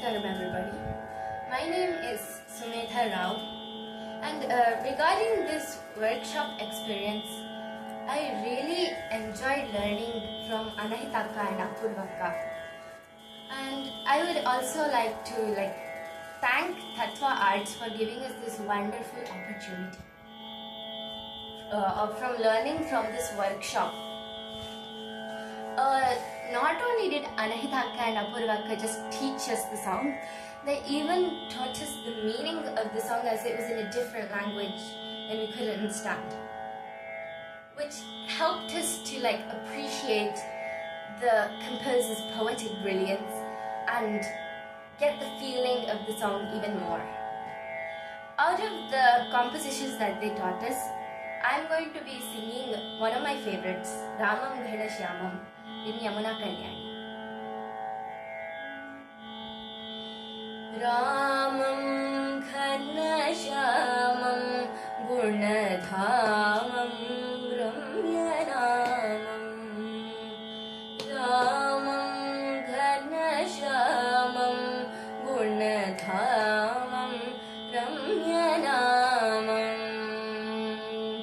Namaskaram everybody. My name is Sumetha Rao, and regarding this workshop experience, I really enjoyed learning from Anahitaka and Apurvaka. And I would also like to thank Tattva Arts for giving us this wonderful opportunity from learning from this workshop. Not only did Anahitaka and Apurvaka just teach us the song, they even taught us the meaning of the song as it was in a different language and we couldn't understand, which helped us to appreciate the composer's poetic brilliance and get the feeling of the song even more. Out of the compositions that they taught us, I'm going to be singing one of my favorites, Ramam Ghana Shyamam in Yamuna Kalyani. Ramam Ghana Shyamam Gunadhamam Ramya Ramam Ramam Ghana Shyamam Gunadhamam Ramya Ramam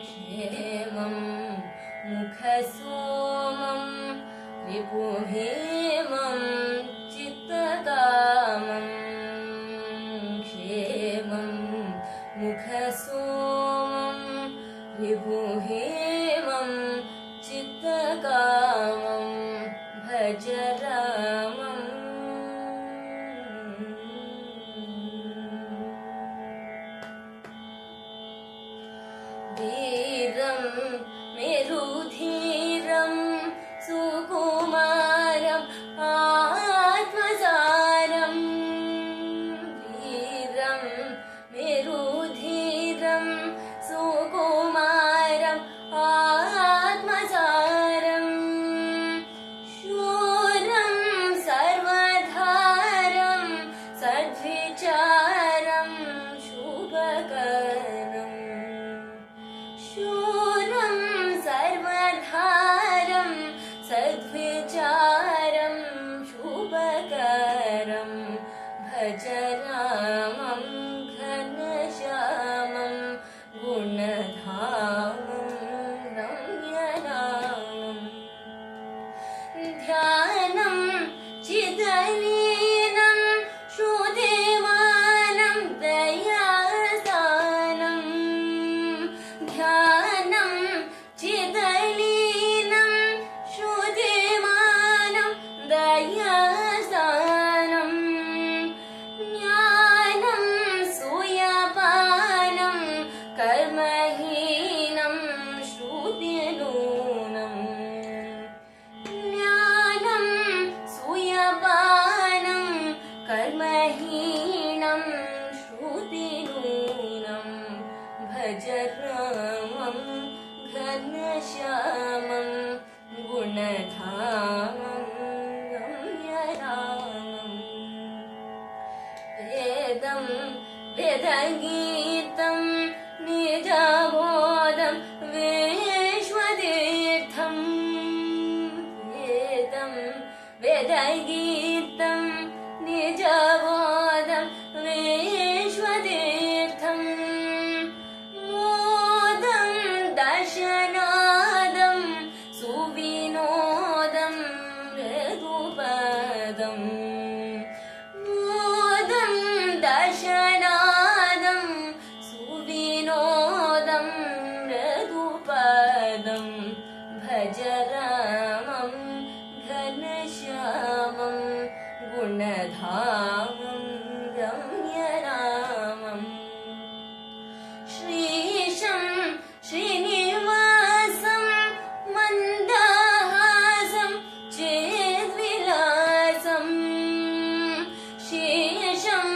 Kshemam Mukhasomam Ripuhemam Chittagamam Kshemam Mukhasomam Ripuhemam Chittagamam Bhajaramam. Dhiram Merudhiram Sukumaram Atmasaram Dhiram Merudhiram Sukumaram Atmasaram Shuram Sarvadharam Sadvicharam Shubhakaram Shuram Sarvadharam Sadvicharam Shubhakaram Bhajaramam Ghanashyamam Gunadhamam Ramyaramam Dhyanam Chidalinam Shrudevanam Dayastanam Dhyanam Chidalinam Shrudevanam Dayastanam Jnanam Suyapanam Karmahinam Shrutinunam Jnanam Suyapanam Karmahinam Shrutinunam Bhajaramam Ghanashyamam Gunadhamam Ramyaramam Vedam Vedagitam Nijabodham Vishwadirtham Vedam Vedagitam Nijabodham Vishwadirtham Modam Dashanadam Suvinodam Redupadam Modam Dashanadam Suvinodam Redupadam Bhajaramam Ghanashyamam Gunadhamam Ramyaramam Shrisham Srinivasam Mandahasam Chedvilasam Shesham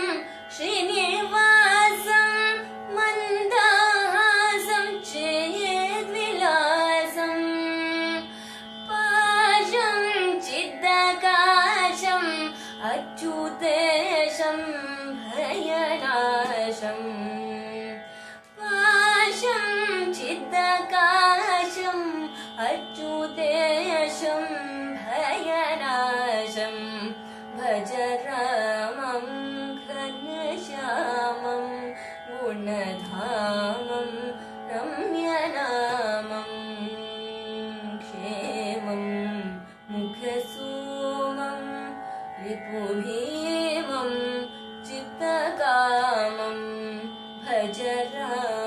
Srinivasam Mandahasam Chedvilasam Pasham Chiddakasham Achyutesham Bhayanasham Pasham Chiddakasham Achyutesham Bhayanasham Bhajaramam धामं रम्यनामं क्षेमं मुखसोमं रिपुभीमं चित्तकामं भज रामम्